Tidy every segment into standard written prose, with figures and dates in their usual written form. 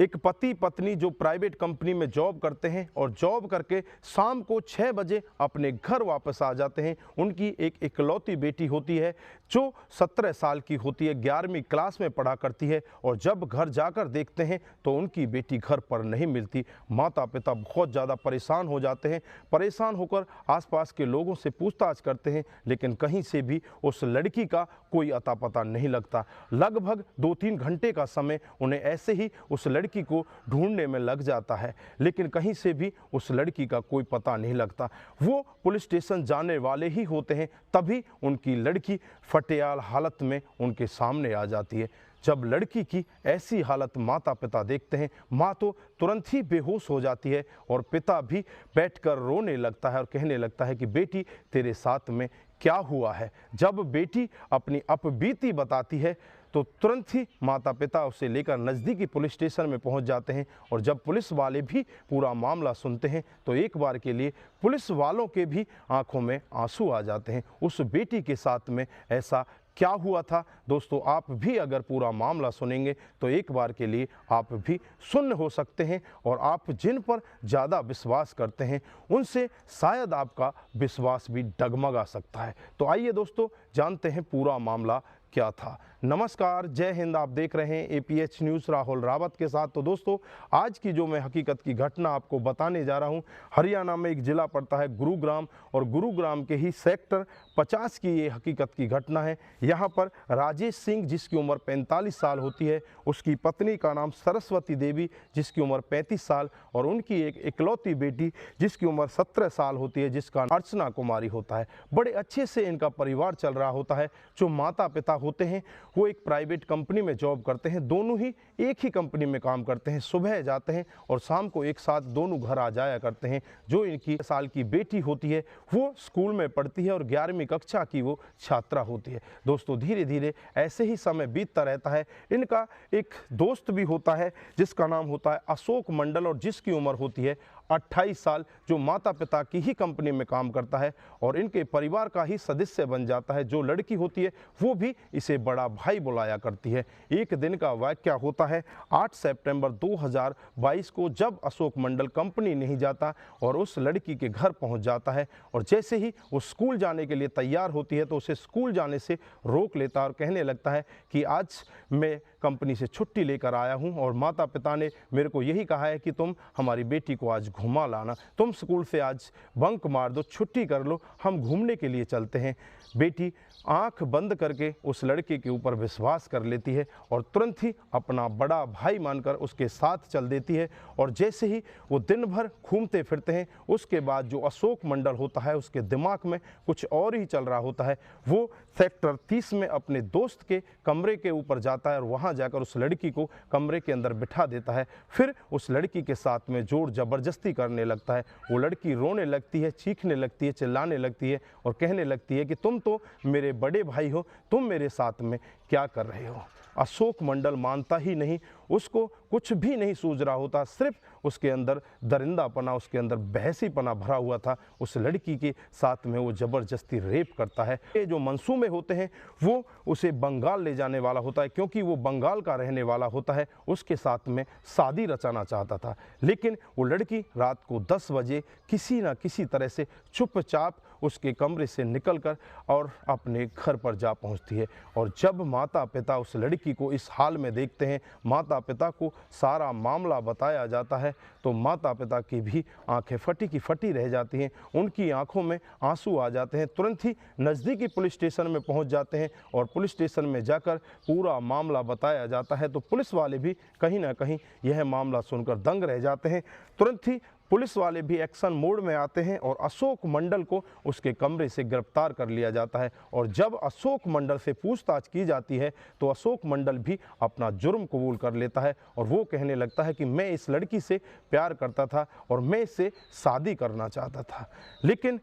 एक पति पत्नी जो प्राइवेट कंपनी में जॉब करते हैं और जॉब करके शाम को 6 बजे अपने घर वापस आ जाते हैं। उनकी एक इकलौती बेटी होती है जो 17 साल की होती है, 11वीं क्लास में पढ़ा करती है और जब घर जाकर देखते हैं तो उनकी बेटी घर पर नहीं मिलती। माता पिता बहुत ज़्यादा परेशान हो जाते हैं। परेशान होकर आसपास के लोगों से पूछताछ करते हैं, लेकिन कहीं से भी उस लड़की का कोई अता पता नहीं लगता। लगभग 2-3 घंटे का समय उन्हें ऐसे ही उस लड़की को ढूंढने में लग जाता है, लेकिन कहीं से भी उस लड़की का कोई पता नहीं लगता। वो पुलिस स्टेशन जाने वाले ही होते हैं, तभी उनकी लड़की फटेयाल हालत में उनके सामने आ जाती है। जब लड़की की ऐसी हालत माता पिता देखते हैं, माँ तो तुरंत ही बेहोश हो जाती है और पिता भी बैठकर रोने लगता है और कहने लगता है कि बेटी तेरे साथ में क्या हुआ है। जब बेटी अपनी अपबीती बताती है तो तुरंत ही माता पिता उसे लेकर नज़दीकी पुलिस स्टेशन में पहुंच जाते हैं और जब पुलिस वाले भी पूरा मामला सुनते हैं तो एक बार के लिए पुलिस वालों के भी आंखों में आंसू आ जाते हैं। उस बेटी के साथ में ऐसा क्या हुआ था दोस्तों, आप भी अगर पूरा मामला सुनेंगे तो एक बार के लिए आप भी सुन्न हो सकते हैं और आप जिन पर ज़्यादा विश्वास करते हैं उनसे शायद आपका विश्वास भी डगमगा सकता है। तो आइए दोस्तों जानते हैं पूरा मामला क्या था। नमस्कार, जय हिंद। आप देख रहे हैं एपीएच न्यूज़ राहुल रावत के साथ। तो दोस्तों आज की जो मैं हकीकत की घटना आपको बताने जा रहा हूं, हरियाणा में एक ज़िला पड़ता है गुरुग्राम और गुरुग्राम के ही सेक्टर 50 की ये हकीकत की घटना है। यहाँ पर राजेश सिंह जिसकी उम्र 45 साल होती है, उसकी पत्नी का नाम सरस्वती देवी जिसकी उम्र 35 साल और उनकी एक इकलौती बेटी जिसकी उम्र 17 साल होती है जिसका अर्चना कुमारी होता है। बड़े अच्छे से इनका परिवार चल रहा होता है। जो माता पिता होते हैं वो एक प्राइवेट कंपनी में जॉब करते हैं, दोनों ही एक ही कंपनी में काम करते हैं। सुबह जाते हैं और शाम को एक साथ दोनों घर आ जाया करते हैं। जो इनकी साल की बेटी होती है वो स्कूल में पढ़ती है और 11वीं कक्षा की वो छात्रा होती है। दोस्तों धीरे धीरे ऐसे ही समय बीतता रहता है। इनका एक दोस्त भी होता है जिसका नाम होता है अशोक मंडल और जिसकी उम्र होती है 28 साल, जो माता पिता की ही कंपनी में काम करता है और इनके परिवार का ही सदस्य बन जाता है। जो लड़की होती है वो भी इसे बड़ा भाई बुलाया करती है। एक दिन का वाकया होता है 8 सितंबर 2022 को, जब अशोक मंडल कंपनी नहीं जाता और उस लड़की के घर पहुंच जाता है और जैसे ही वो स्कूल जाने के लिए तैयार होती है तो उसे स्कूल जाने से रोक लेता है और कहने लगता है कि आज मैं कंपनी से छुट्टी लेकर आया हूं और माता पिता ने मेरे को यही कहा है कि तुम हमारी बेटी को आज घुमा लाना, तुम स्कूल से आज बंक मार दो, छुट्टी कर लो, हम घूमने के लिए चलते हैं। बेटी आंख बंद करके उस लड़के के ऊपर विश्वास कर लेती है और तुरंत ही अपना बड़ा भाई मानकर उसके साथ चल देती है। और जैसे ही वो दिन भर घूमते फिरते हैं उसके बाद जो अशोक मंडल होता है उसके दिमाग में कुछ और ही चल रहा होता है। वो सेक्टर 30 में अपने दोस्त के कमरे के ऊपर जाता है और वहाँ जाकर उस लड़की को कमरे के अंदर बिठा देता है। फिर उस लड़की के साथ में जोर जबरदस्ती करने लगता है। वो लड़की रोने लगती है, चीखने लगती है, चिल्लाने लगती है और कहने लगती है कि तुम तो मेरे बड़े भाई हो, तुम मेरे साथ में क्या कर रहे हो। अशोक मंडल मानता ही नहीं, उसको कुछ भी नहीं सूझ रहा होता, सिर्फ उसके अंदर दरिंदापना, उसके अंदर बहसीपना भरा हुआ था। उस लड़की के साथ में वो ज़बरदस्ती रेप करता है। ये जो मंसूबे होते हैं वो उसे बंगाल ले जाने वाला होता है, क्योंकि वो बंगाल का रहने वाला होता है। उसके साथ में शादी रचाना चाहता था, लेकिन वो लड़की रात को 10 बजे किसी न किसी तरह से चुपचाप उसके कमरे से निकलकर और अपने घर पर जा पहुंचती है। और जब माता पिता उस लड़की को इस हाल में देखते हैं, माता पिता को सारा मामला बताया जाता है, तो माता पिता की भी आंखें फटी की फटी रह जाती हैं, उनकी आंखों में आंसू आ जाते हैं। तुरंत ही नज़दीकी पुलिस स्टेशन में पहुंच जाते हैं और पुलिस स्टेशन में जाकर पूरा मामला बताया जाता है। तो पुलिस वाले भी कहीं ना कहीं यह मामला सुनकर दंग रह जाते हैं। तुरंत ही पुलिस वाले भी एक्शन मोड में आते हैं और अशोक मंडल को उसके कमरे से गिरफ्तार कर लिया जाता है। और जब अशोक मंडल से पूछताछ की जाती है तो अशोक मंडल भी अपना जुर्म कबूल कर लेता है और वो कहने लगता है कि मैं इस लड़की से प्यार करता था और मैं इससे शादी करना चाहता था। लेकिन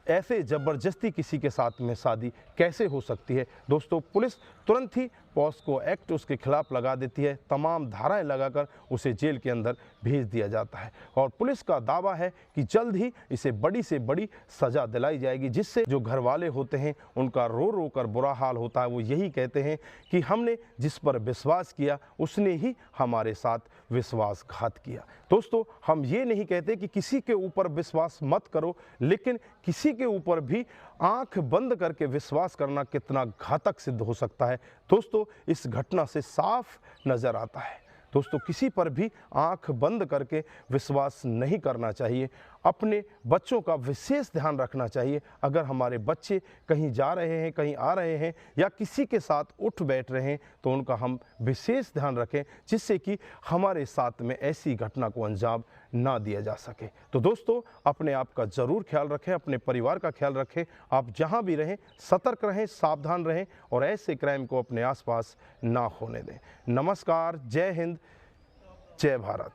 ऐसे ज़बरदस्ती किसी के साथ में शादी कैसे हो सकती है। दोस्तों पुलिस तुरंत ही पॉस्को एक्ट उसके खिलाफ लगा देती है, तमाम धाराएं लगाकर उसे जेल के अंदर भेज दिया जाता है। और पुलिस का दावा है कि जल्द ही इसे बड़ी से बड़ी सज़ा दिलाई जाएगी, जिससे जो घर वाले होते हैं उनका रो रो कर बुरा हाल होता है। वो यही कहते हैं कि हमने जिस पर विश्वास किया उसने ही हमारे साथ विश्वासघात किया। दोस्तों, हम ये नहीं कहते कि किसी के ऊपर विश्वास मत करो, लेकिन किसी के ऊपर भी आंख बंद करके विश्वास करना कितना घातक सिद्ध हो सकता है, दोस्तों इस घटना से साफ नज़र आता है। दोस्तों, किसी पर भी आंख बंद करके विश्वास नहीं करना चाहिए। अपने बच्चों का विशेष ध्यान रखना चाहिए। अगर हमारे बच्चे कहीं जा रहे हैं, कहीं आ रहे हैं या किसी के साथ उठ बैठ रहे हैं तो उनका हम विशेष ध्यान रखें, जिससे कि हमारे साथ में ऐसी घटना को अंजाम ना दिया जा सके। तो दोस्तों, अपने आप का ज़रूर ख्याल रखें, अपने परिवार का ख्याल रखें। आप जहां भी रहें सतर्क रहें, सावधान रहें और ऐसे क्राइम को अपने आसपास ना होने दें। नमस्कार, जय हिंद, जय भारत।